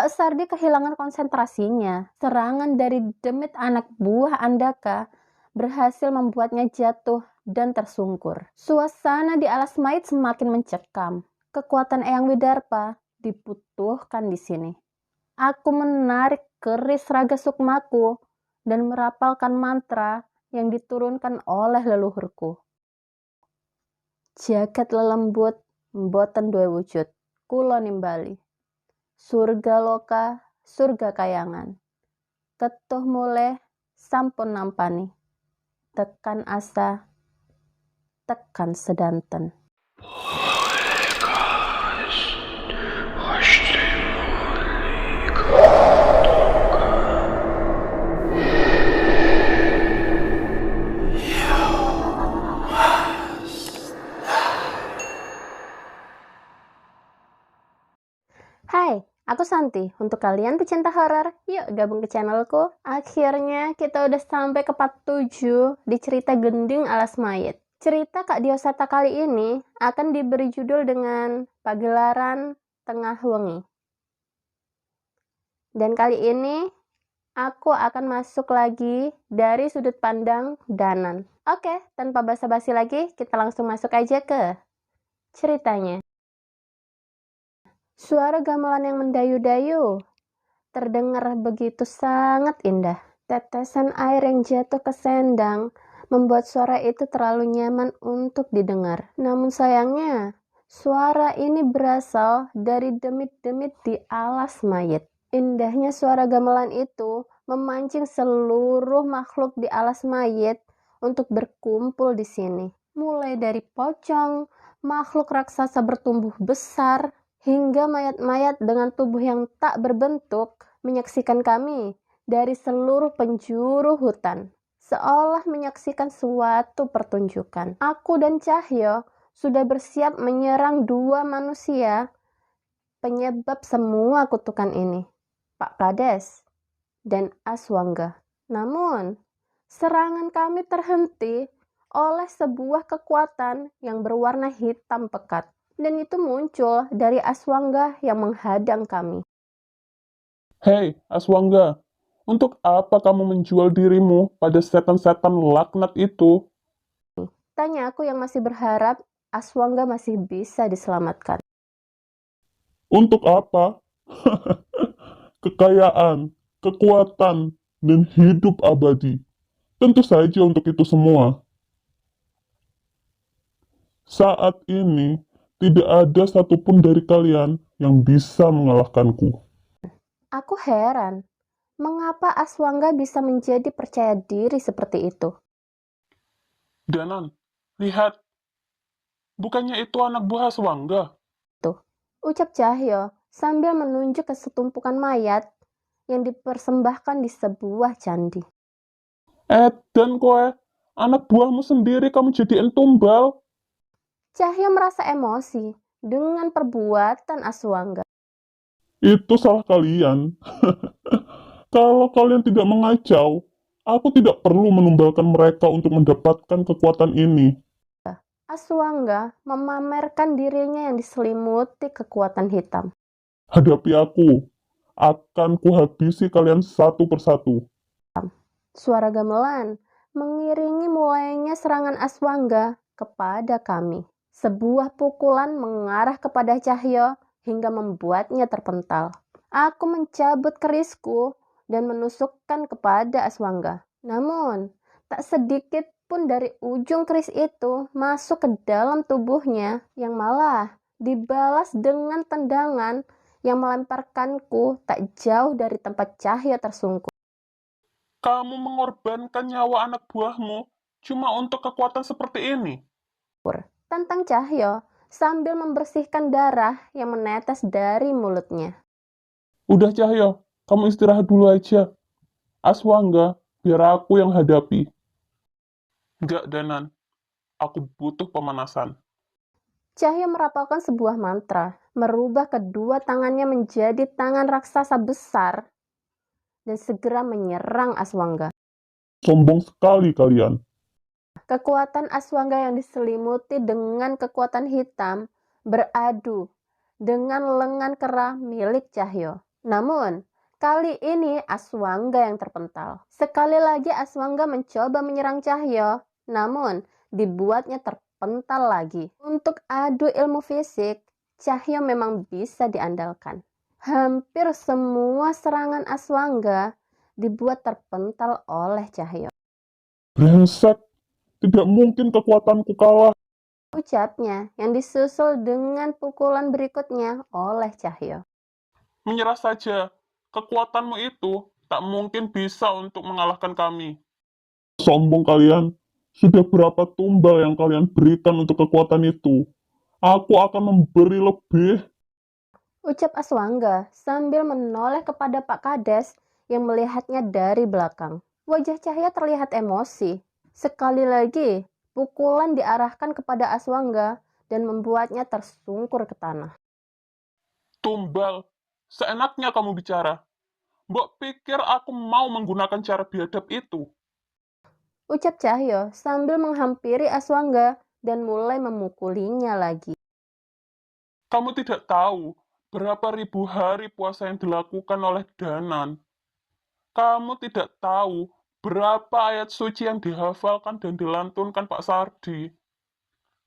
Kak Sardi kehilangan konsentrasinya. Serangan dari demit anak buah Andaka berhasil membuatnya jatuh dan tersungkur. Suasana di Alas Mayit semakin mencekam. Kekuatan Eyang Widarpa dibutuhkan di sini. Aku menarik keris Raga Sukmaku dan merapalkan mantra yang diturunkan oleh leluhurku. Jagat lelembut, mboten duwe wujud, kula nimbali. Surga loka, surga kayangan. Ketuh muleh, sampun nampani. Tekan asa, tekan sedanten. Hai, aku Santi. Untuk kalian pecinta horor, yuk gabung ke channelku. Akhirnya kita udah sampai ke part 7 di cerita Gending Alas Mayit. Cerita Kak Diosata kali ini akan diberi judul dengan Pagelaran Tengah Wengi. Dan kali ini aku akan masuk lagi dari sudut pandang Danan. Oke, tanpa basa-basi lagi, kita langsung masuk aja ke ceritanya. Suara gamelan yang mendayu-dayu terdengar begitu sangat indah. Tetesan air yang jatuh ke sendang membuat suara itu terlalu nyaman untuk didengar. Namun sayangnya, suara ini berasal dari demit-demit di Alas Mayit. Indahnya suara gamelan itu memancing seluruh makhluk di Alas Mayit untuk berkumpul di sini. Mulai dari pocong, makhluk raksasa bertumbuh besar, hingga mayat-mayat dengan tubuh yang tak berbentuk menyaksikan kami dari seluruh penjuru hutan. Seolah menyaksikan suatu pertunjukan. Aku dan Cahyo sudah bersiap menyerang dua manusia penyebab semua kutukan ini, Pak Kades dan Aswangga. Namun, serangan kami terhenti oleh sebuah kekuatan yang berwarna hitam pekat. Dan itu muncul dari Aswangga yang menghadang kami. Hei, Aswangga, untuk apa kamu menjual dirimu pada setan-setan laknat itu? Tanya aku yang masih berharap Aswangga masih bisa diselamatkan. Untuk apa? Kekayaan, kekuatan, dan hidup abadi. Tentu saja untuk itu semua. Saat ini, tidak ada satupun dari kalian yang bisa mengalahkanku. Aku heran, mengapa Aswangga bisa menjadi percaya diri seperti itu? Danan, lihat. Bukannya itu anak buah Aswangga? Tuh, ucap Cahyo sambil menunjuk ke setumpukan mayat yang dipersembahkan di sebuah candi. Dan kowe, anak buahmu sendiri kamu jadiin tumbal. Cahyo merasa emosi dengan perbuatan Aswangga. Itu salah kalian. Kalau kalian tidak mengacau, aku tidak perlu menumbalkan mereka untuk mendapatkan kekuatan ini. Aswangga memamerkan dirinya yang diselimuti kekuatan hitam. Hadapi aku. Akan kuhabisi kalian satu persatu. Suara gamelan mengiringi mulainya serangan Aswangga kepada kami. Sebuah pukulan mengarah kepada Cahyo hingga membuatnya terpental. Aku mencabut kerisku dan menusukkan kepada Aswangga. Namun, tak sedikit pun dari ujung keris itu masuk ke dalam tubuhnya yang malah dibalas dengan tendangan yang melemparkanku tak jauh dari tempat Cahyo tersungkur. Kamu mengorbankan nyawa anak buahmu cuma untuk kekuatan seperti ini. Tantang Cahyo sambil membersihkan darah yang menetes dari mulutnya. Udah Cahyo, kamu istirahat dulu aja. Aswangga, biar aku yang hadapi. Enggak, Danan. Aku butuh pemanasan. Cahyo merapalkan sebuah mantra, merubah kedua tangannya menjadi tangan raksasa besar, dan segera menyerang Aswangga. Sombong sekali kalian. Kekuatan Aswangga yang diselimuti dengan kekuatan hitam beradu dengan lengan kera milik Cahyo. Namun, kali ini Aswangga yang terpental. Sekali lagi Aswangga mencoba menyerang Cahyo, namun dibuatnya terpental lagi. Untuk adu ilmu fisik, Cahyo memang bisa diandalkan. Hampir semua serangan Aswangga dibuat terpental oleh Cahyo. Brengsek, tidak mungkin kekuatanku kalah. Ucapnya yang disusul dengan pukulan berikutnya oleh Cahyo. Menyerah saja, kekuatanmu itu tak mungkin bisa untuk mengalahkan kami. Sombong kalian, sudah berapa tumbal yang kalian berikan untuk kekuatan itu? Aku akan memberi lebih. Ucap Aswangga sambil menoleh kepada Pak Kades yang melihatnya dari belakang. Wajah Cahya terlihat emosi. Sekali lagi, pukulan diarahkan kepada Aswangga dan membuatnya tersungkur ke tanah. Tumbal, seenaknya kamu bicara. Mbok pikir aku mau menggunakan cara biadab itu? Ucap Cahyo sambil menghampiri Aswangga dan mulai memukulinya lagi. Kamu tidak tahu berapa ribu hari puasa yang dilakukan oleh Danan. Kamu tidak tahu berapa ayat suci yang dihafalkan dan dilantunkan Pak Sardi.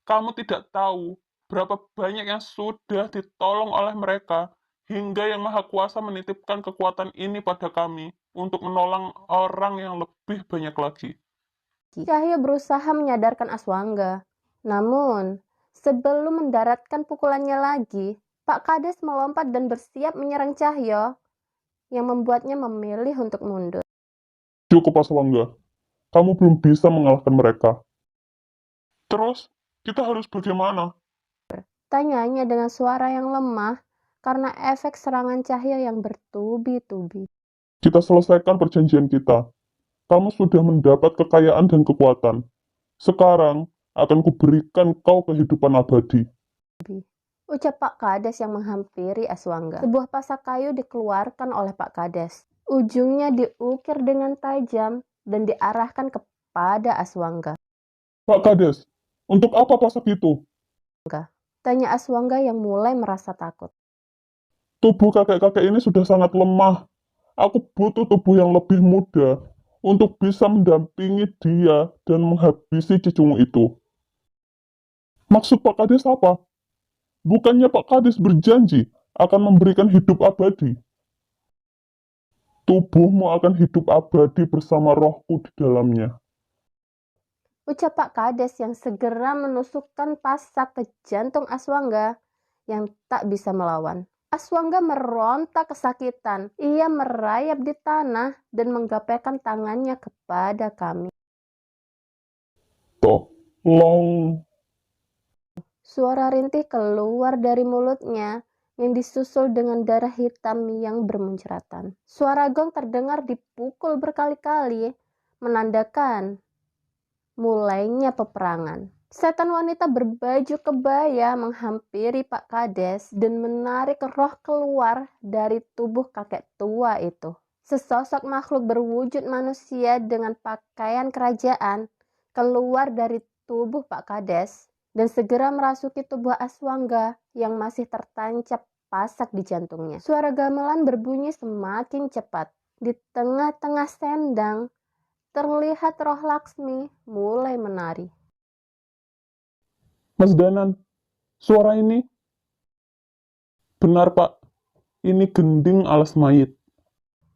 Kamu tidak tahu berapa banyak yang sudah ditolong oleh mereka, hingga Yang Maha Kuasa menitipkan kekuatan ini pada kami untuk menolong orang yang lebih banyak lagi. Cahyo berusaha menyadarkan Aswangga. Namun, sebelum mendaratkan pukulannya lagi, Pak Kades melompat dan bersiap menyerang Cahyo yang membuatnya memilih untuk mundur. Cukup Aswangga, kamu belum bisa mengalahkan mereka. Terus, kita harus bagaimana? Tanyanya dengan suara yang lemah karena efek serangan Cahyo yang bertubi-tubi. Kita selesaikan perjanjian kita. Kamu sudah mendapat kekayaan dan kekuatan. Sekarang, akan kuberikan kau kehidupan abadi. Ucap Pak Kades yang menghampiri Aswangga. Sebuah pasak kayu dikeluarkan oleh Pak Kades. Ujungnya diukir dengan tajam dan diarahkan kepada Aswangga. Pak Kades, untuk apa pasak itu? Tanya Aswangga yang mulai merasa takut. Tubuh kakek-kakek ini sudah sangat lemah. Aku butuh tubuh yang lebih muda untuk bisa mendampingi dia dan menghabisi cicung itu. Maksud Pak Kades apa? Bukannya Pak Kades berjanji akan memberikan hidup abadi? Tubuhmu akan hidup abadi bersama rohku di dalamnya. Ucap Pak Kades yang segera menusukkan pasak ke jantung Aswangga yang tak bisa melawan. Aswangga meronta kesakitan. Ia merayap di tanah dan menggapaikan tangannya kepada kami. Tolong. Suara rintih keluar dari mulutnya yang disusul dengan darah hitam yang bermuncratan. Suara gong terdengar dipukul berkali-kali, menandakan mulainya peperangan. Setan wanita berbaju kebaya menghampiri Pak Kades dan menarik roh keluar dari tubuh kakek tua itu. Sesosok makhluk berwujud manusia dengan pakaian kerajaan keluar dari tubuh Pak Kades dan segera merasuki tubuh Aswangga yang masih tertancap pasak di jantungnya. Suara gamelan berbunyi semakin cepat. Di tengah-tengah sendang, terlihat roh Laksmi mulai menari. Mas Danan, suara ini? Benar Pak, ini gending alas mayit.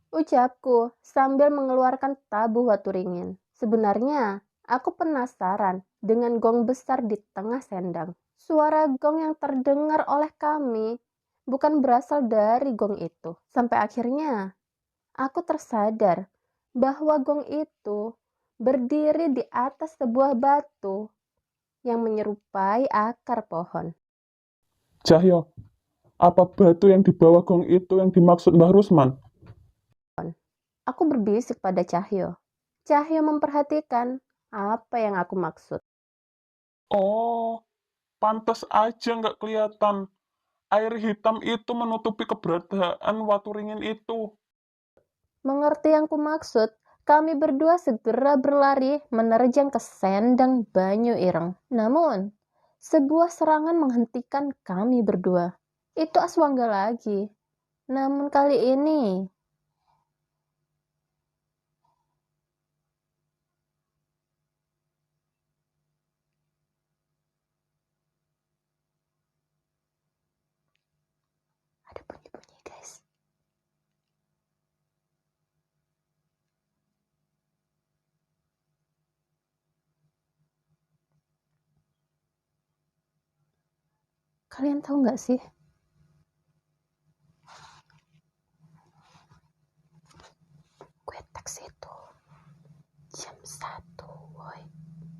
Ucapku sambil mengeluarkan tabuh waturingin. Sebenarnya, aku penasaran dengan gong besar di tengah sendang. Suara gong yang terdengar oleh kami bukan berasal dari gong itu. Sampai akhirnya, aku tersadar bahwa gong itu berdiri di atas sebuah batu yang menyerupai akar pohon. Cahyo, apa batu yang di bawah gong itu yang dimaksud Mbah Rusman? Aku berbisik pada Cahyo. Cahyo memperhatikan apa yang aku maksud. Oh, pantas aja nggak kelihatan. Air hitam itu menutupi keberadaan waturingin itu. Mengerti yang kumaksud, kami berdua segera berlari menerjang ke sendang Banyu Ireng. Namun, sebuah serangan menghentikan kami berdua. Itu Aswangga lagi. Namun kali ini, ada bunyi-bunyi guys. Kalian tahu nggak sih? Gue teks itu jam 1, woy.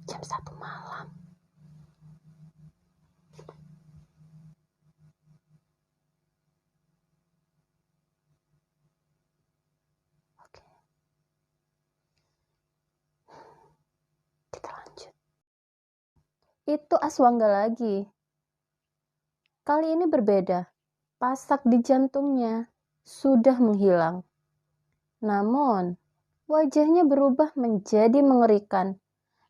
Jam 1 malam. Oke. Kita lanjut. Itu Aswangga lagi. Kali ini berbeda. Pasak di jantungnya sudah menghilang. Namun, wajahnya berubah menjadi mengerikan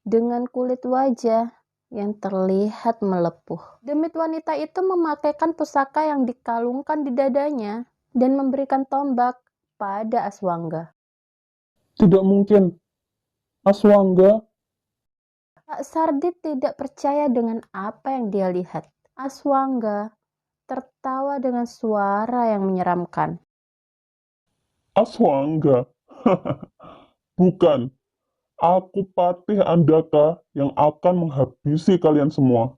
dengan kulit wajah yang terlihat melepuh. Demit wanita itu memakaikan pusaka yang dikalungkan di dadanya dan memberikan tombak pada Aswangga. Tidak mungkin. Aswangga, Pak Sardi tidak percaya dengan apa yang dia lihat. Aswangga tertawa dengan suara yang menyeramkan. Aswangga. Bukan. Aku Patih Andaka yang akan menghabisi kalian semua.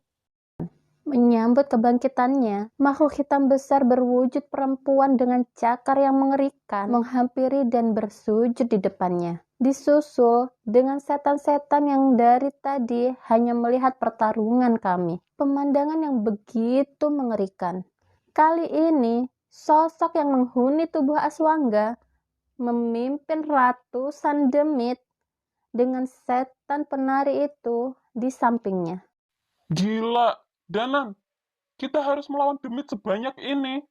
Menyambut kebangkitannya, makhluk hitam besar berwujud perempuan dengan cakar yang mengerikan menghampiri dan bersujud di depannya. Disusul dengan setan-setan yang dari tadi hanya melihat pertarungan kami. Pemandangan yang begitu mengerikan. Kali ini, sosok yang menghuni tubuh Aswangga memimpin ratusan demit dengan setan penari itu di sampingnya. Gila, Danan. Kita harus melawan demit sebanyak ini.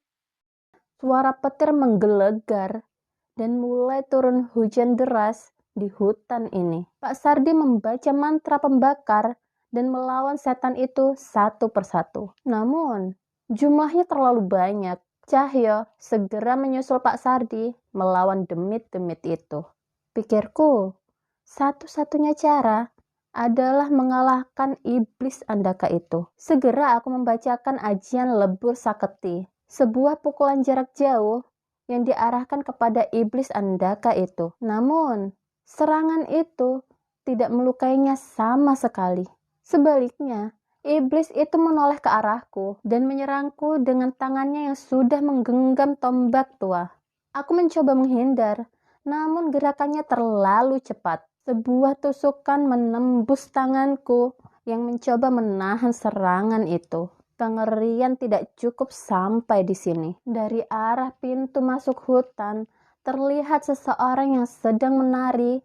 Suara petir menggelegar dan mulai turun hujan deras di hutan ini. Pak Sardi membaca mantra pembakar dan melawan setan itu satu persatu. Namun, jumlahnya terlalu banyak. Cahyo segera menyusul Pak Sardi melawan demit-demit itu. Pikirku, satu-satunya cara adalah mengalahkan iblis Andaka itu. Segera aku membacakan ajian lebur saketi, sebuah pukulan jarak jauh yang diarahkan kepada iblis Andaka itu. Namun, serangan itu tidak melukainya sama sekali. Sebaliknya, iblis itu menoleh ke arahku dan menyerangku dengan tangannya yang sudah menggenggam tombak tua. Aku mencoba menghindar, namun gerakannya terlalu cepat. Sebuah tusukan menembus tanganku yang mencoba menahan serangan itu. Kengerian tidak cukup sampai di sini. Dari arah pintu masuk hutan, terlihat seseorang yang sedang menari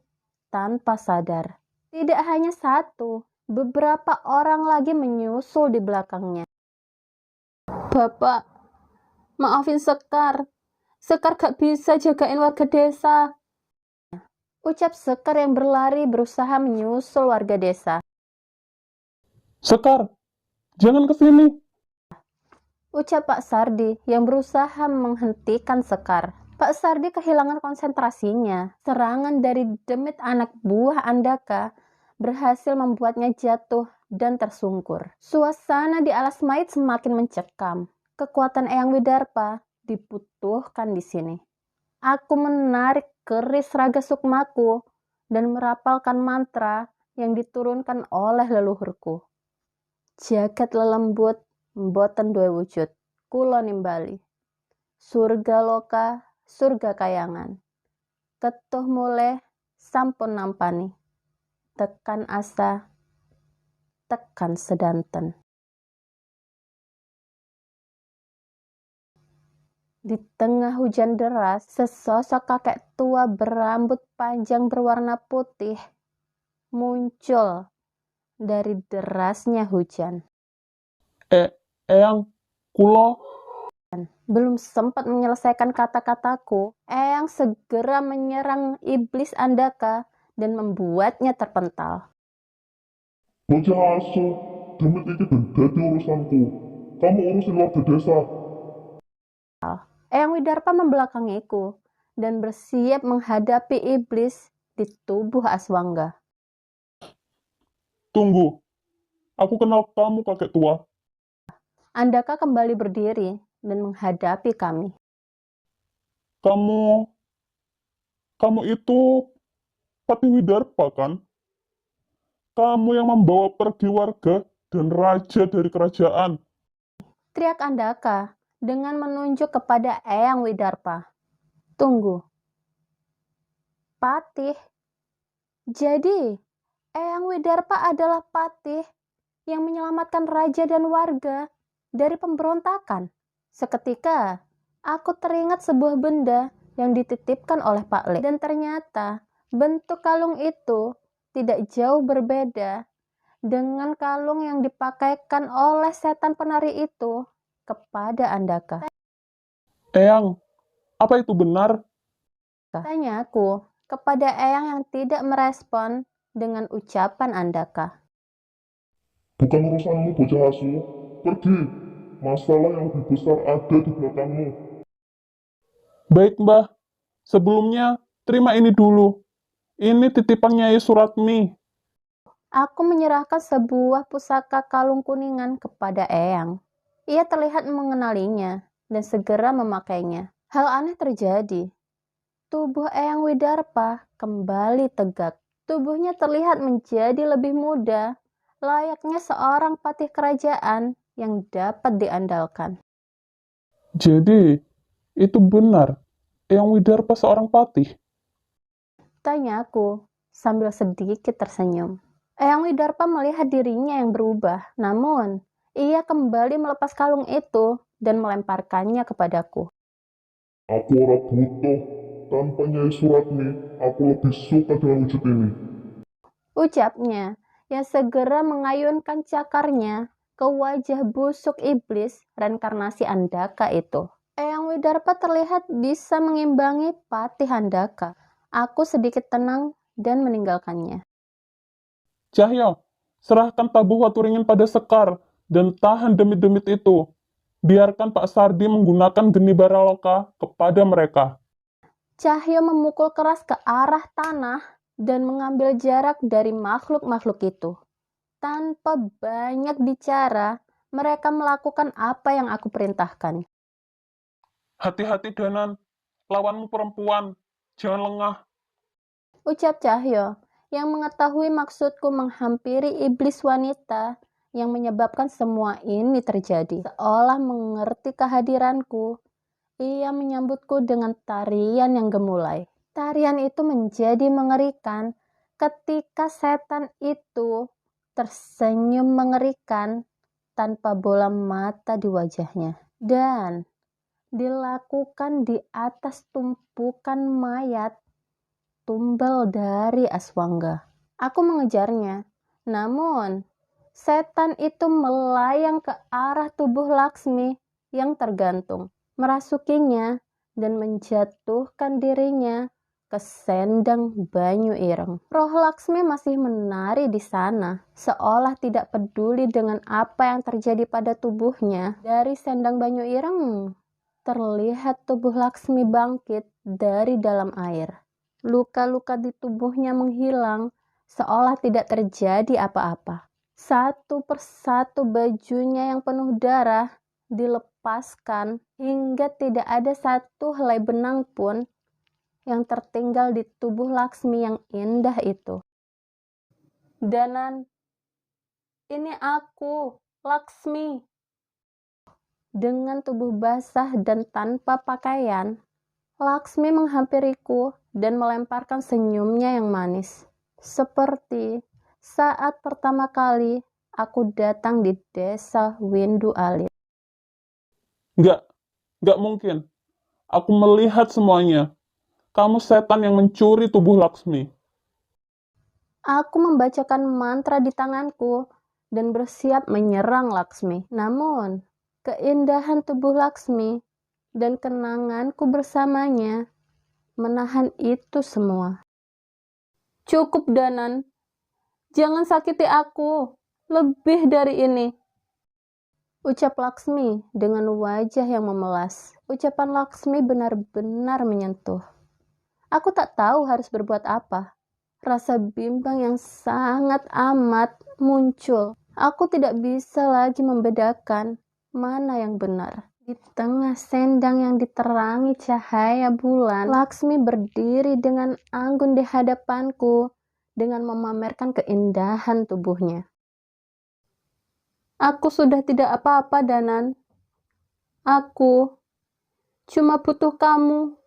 tanpa sadar. Tidak hanya satu, beberapa orang lagi menyusul di belakangnya. Bapak, maafin Sekar. Sekar gak bisa jagain warga desa. Ucap Sekar yang berlari berusaha menyusul warga desa. Sekar, jangan ke sini. Ucap Pak Sardi yang berusaha menghentikan Sekar. Pak Sardi kehilangan konsentrasinya. Serangan dari demit anak buah Andaka berhasil membuatnya jatuh dan tersungkur. Suasana di Alas Mait semakin mencekam. Kekuatan Eyang Widarpa dibutuhkan di sini. Aku menarik keris Raga Sukmaku dan merapalkan mantra yang diturunkan oleh leluhurku. Jagat lelembut mboten duwe wujud, kula nimbali. Surga loka, surga kayangan. Ketuh muleh sampun nampani. Tekan asa, tekan sedanten. Di tengah hujan deras, sesosok kakek tua berambut panjang berwarna putih muncul dari derasnya hujan. Eyang, kulo. Belum sempat menyelesaikan kata-kataku, Eyang segera menyerang iblis Andaka dan membuatnya terpental. Bocah asu, demit iki dadi urusanku. Kamu urusin warga desa. Eyang Widarpa membelakangiku dan bersiap menghadapi iblis di tubuh Aswangga. Tunggu, aku kenal kamu kakek tua. Andaka kembali berdiri dan menghadapi kami. Kamu itu Patih Widarpa kan? Kamu yang membawa pergi warga dan raja dari kerajaan. Teriak Andaka dengan menunjuk kepada Eyang Widarpa. Tunggu. Patih? Jadi, Eyang Widarpa adalah patih yang menyelamatkan raja dan warga dari pemberontakan. Seketika, aku teringat sebuah benda yang dititipkan oleh Pak Le. Dan ternyata, bentuk kalung itu tidak jauh berbeda dengan kalung yang dipakaikan oleh setan penari itu kepada Andaka. Eyang, apa itu benar? Tanya aku kepada Eyang yang tidak merespon dengan ucapan Andaka. Bukan urusanmu, bocah asu. Pergi. Masalah yang lebih besar ada di belakangmu. Baik, Mbah. Sebelumnya, terima ini dulu. Ini titipan Nyai Suratmi. Aku menyerahkan sebuah pusaka kalung kuningan kepada Eyang. Ia terlihat mengenalinya dan segera memakainya. Hal aneh terjadi. Tubuh Eyang Widarpa kembali tegak. Tubuhnya terlihat menjadi lebih muda, layaknya seorang patih kerajaan yang dapat diandalkan. Jadi, itu benar. Eyang Widarpa seorang patih. Tanya aku sambil sedikit tersenyum. Eyang Widarpa melihat dirinya yang berubah, namun ia kembali melepas kalung itu dan melemparkannya kepadaku. Aku orang butuh. Tanpa Nyai Suratmi, aku lebih suka dengan wujud ini. Ucapnya yang segera mengayunkan cakarnya ke wajah busuk iblis reinkarnasi Andaka itu. Eyang Widarpa terlihat bisa mengimbangi patih Andaka. Aku sedikit tenang dan meninggalkannya. Cahya, serahkan tabuh Waturingin pada Sekar dan tahan demit-demit itu. Biarkan Pak Sardi menggunakan geni Baraloka kepada mereka. Cahyo memukul keras ke arah tanah dan mengambil jarak dari makhluk-makhluk itu. Tanpa banyak bicara, mereka melakukan apa yang aku perintahkan. Hati-hati Danan, lawanmu perempuan, jangan lengah. Ucap Cahyo yang mengetahui maksudku menghampiri iblis wanita yang menyebabkan semua ini terjadi. Seolah mengerti kehadiranku, ia menyambutku dengan tarian yang gemulai. Tarian itu menjadi mengerikan ketika setan itu tersenyum mengerikan tanpa bola mata di wajahnya. Dan dilakukan di atas tumpukan mayat tumbal dari Aswangga. Aku mengejarnya, namun setan itu melayang ke arah tubuh Laksmi yang tergantung, merasukinya dan menjatuhkan dirinya ke sendang Banyu Ireng. Roh Laksmi masih menari di sana, seolah tidak peduli dengan apa yang terjadi pada tubuhnya. Dari sendang Banyu Ireng, terlihat tubuh Laksmi bangkit dari dalam air. Luka-luka di tubuhnya menghilang, seolah tidak terjadi apa-apa. Satu persatu bajunya yang penuh darah dilepaskan hingga tidak ada satu helai benang pun yang tertinggal di tubuh Laksmi yang indah itu. Danan, ini aku, Laksmi. Dengan tubuh basah dan tanpa pakaian, Laksmi menghampiriku dan melemparkan senyumnya yang manis. Seperti saat pertama kali aku datang di desa Windu Alit. Enggak mungkin. Aku melihat semuanya. Kamu setan yang mencuri tubuh Laksmi. Aku membacakan mantra di tanganku dan bersiap menyerang Laksmi. Namun, keindahan tubuh Laksmi dan kenanganku bersamanya menahan itu semua. Cukup, Danan. Jangan sakiti aku. Lebih dari ini. Ucap Laksmi dengan wajah yang memelas. Ucapan Laksmi benar-benar menyentuh. Aku tak tahu harus berbuat apa. Rasa bimbang yang sangat amat muncul. Aku tidak bisa lagi membedakan mana yang benar. Di tengah sendang yang diterangi cahaya bulan, Laksmi berdiri dengan anggun di hadapanku dengan memamerkan keindahan tubuhnya. Aku sudah tidak apa-apa, Danan. Aku cuma butuh kamu.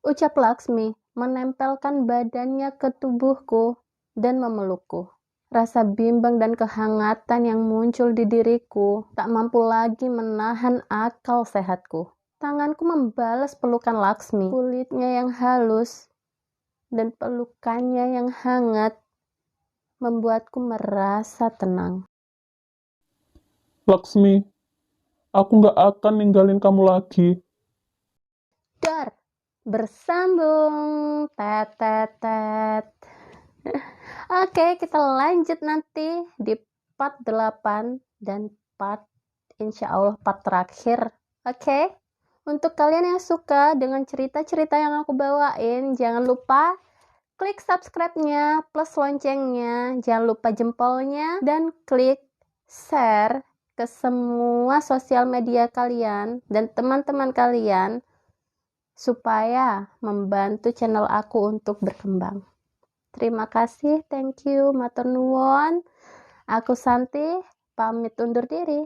Ucap Laksmi menempelkan badannya ke tubuhku dan memelukku. Rasa bimbang dan kehangatan yang muncul di diriku tak mampu lagi menahan akal sehatku. Tanganku membalas pelukan Laksmi. Kulitnya yang halus dan pelukannya yang hangat membuatku merasa tenang. Laksmi, aku nggak akan ninggalin kamu lagi. Dar, bersambung. Tet, tet, tet. Oke, kita lanjut nanti di part 8 dan insya Allah part terakhir. Oke, untuk kalian yang suka dengan cerita-cerita yang aku bawain, jangan lupa klik subscribe-nya plus loncengnya, jangan lupa jempolnya, dan klik share ke semua sosial media kalian dan teman-teman kalian supaya membantu channel aku untuk berkembang. Terima kasih, thank you, matur nuwun. Aku Santi, pamit undur diri.